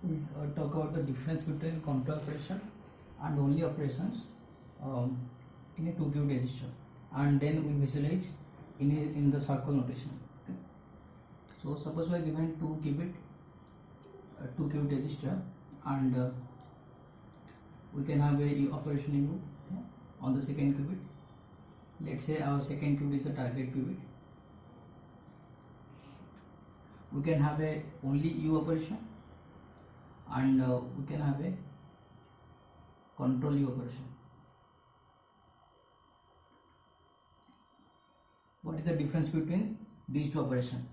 we talk about the difference between counter operation and only operations in a 2-qubit register, and then we visualize in the circle notation. Okay. So suppose we are given 2-qubit register, and we can have a operation U on the second qubit. Let's say our second qubit is the target qubit. We can have a only U operation, and we can have a control U operation. What is the difference between these two operations?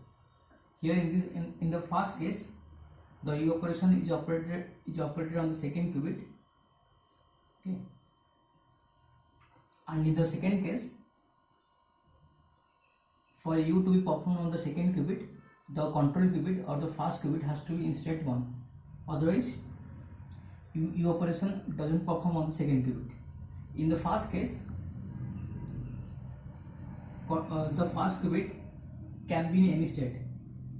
Here in the first case, the U operation is operated on the second qubit. Okay. And in the second case, for U to be performed on the second qubit, the control qubit or the first qubit has to be in state 1. Otherwise, U operation doesn't perform on the second qubit. In the first case, the first qubit can be in any state.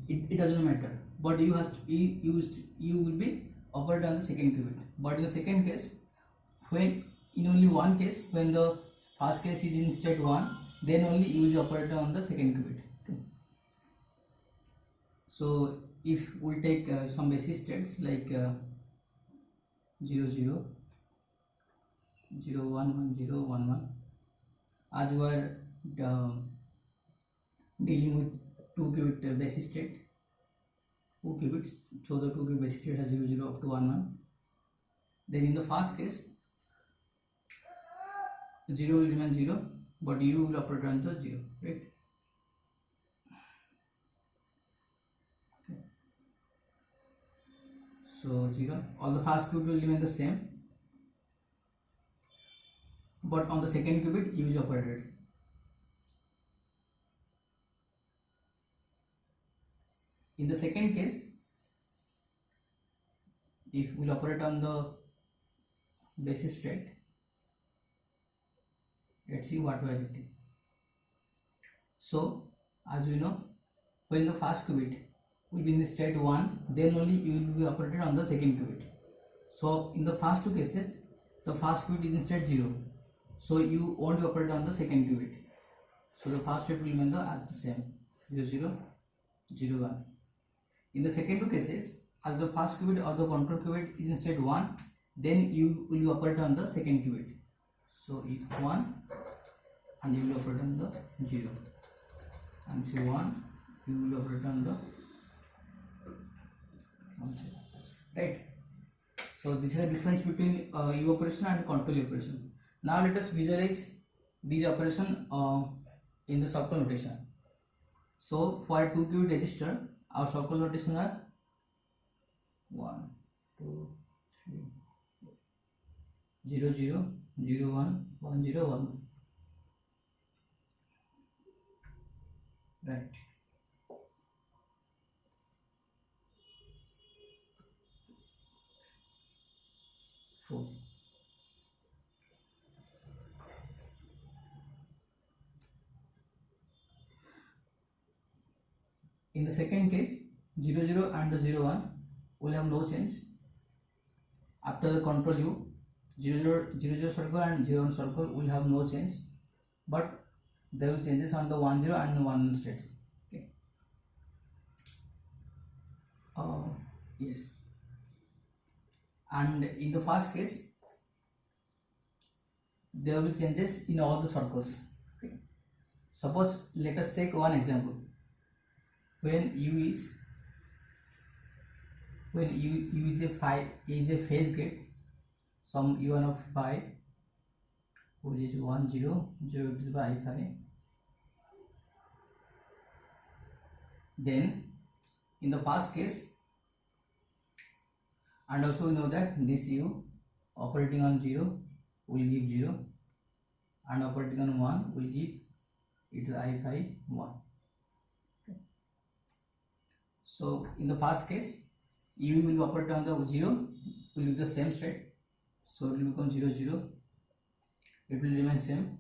It doesn't matter. But U will be operated on the second qubit. But in the second case, when in only one case, when the first case is in state 1, then only U is operated on the second qubit. Okay. So if we take some basic states like 0 0 0 1 1 0 1 1, as we are dealing with 2-qubit basis state, 2 qubits, so the 2-qubit basis state has 0 0 up to 1 1. Then in the first case, 0 will remain 0, but U will operate on the 0, right? Okay. So 0, all the first qubit will remain the same, but on the second qubit U is operated. In the second case, if we will operate on the basis state, let's see what we are getting. So as you know, when the first qubit will be in the state 1, then only you will be operated on the second qubit. So in the first two cases, the first qubit is in state 0, so you won't be operated on the second qubit. So the first state will remain as the same, 0 0 0 1. In the second two cases, as the first qubit or the control qubit is in state 1, then you will be operated on the second qubit. So it's 1, and you will operate on the 0, and say 1, you will operate on the 0, right? So this is the difference between U operation and control U operation. Now let us visualize these operations in the circle notation. So for a 2-qubit register, our circle notation are 1 2 3 0 0 0 1 1 0 1, right? Four. In the second case, 0 0 and the 0 1 will have no change. After the control U, 0 0 circle and 0 1 circle will have no change, but there will changes on the 1 0 and 1 states. Okay. Yes. And in the first case, there will be changes in all the circles. Okay. Suppose let us take one example. When U is a phase gate, some U1 of phi, which is 1 0 0 to the by phi. Then in the past case, and also we know that this U operating on 0 will give 0, and operating on 1 will give it I phi 1. Okay. So in the first case, U will operate on the 0, will give the same state, so it will become 0 0, it will remain same.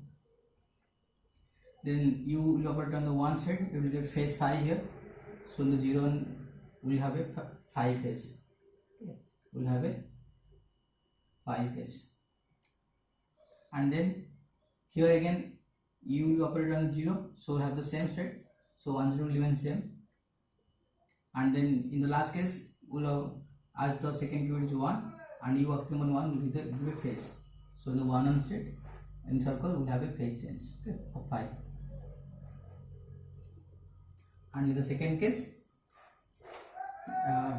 Then U will operate on the one state, it will get phase phi here, so the 0 1 will have a phi phase. will have a pi phase. And then here again u will operate on 0, so we'll have the same state. So 1 0 will remain same. And then in the last case, we'll have, as the second qubit is 1 and u optimum 1 will be the phase. So in the 1 on state in circle will have a phase change, okay, of 5. And in the second case,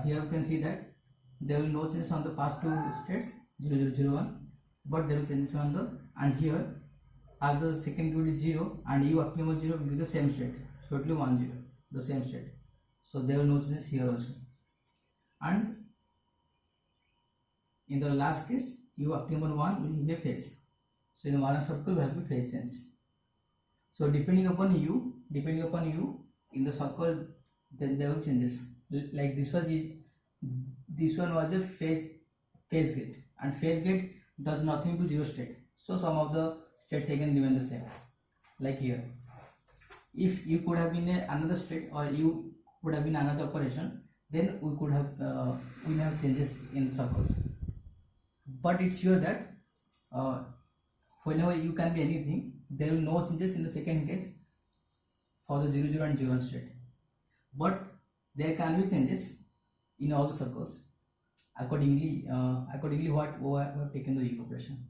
here you can see that there will no changes on the past two states 0 0 0 1, but there will changes on the, and here as the second qubit is 0 and u optimum 0 will be the same state, so it will be 1 0, the same state. So there will no changes here also. And in the last case, u optimum 1 will be a phase. So in the 1 circle we have a phase change. So depending upon u in the circle, then there will changes. Like this one was a phase gate, and phase gate does nothing to 0 state. So some of the states again remain the same. Like here, if you could have been another state or you would have been another operation, then we could have we have changes in circles. But it's sure that whenever you can be anything, there will no changes in the second case for the 0 0 and 0 1 state. But there can be changes in all the circles accordingly what we have taken the equation.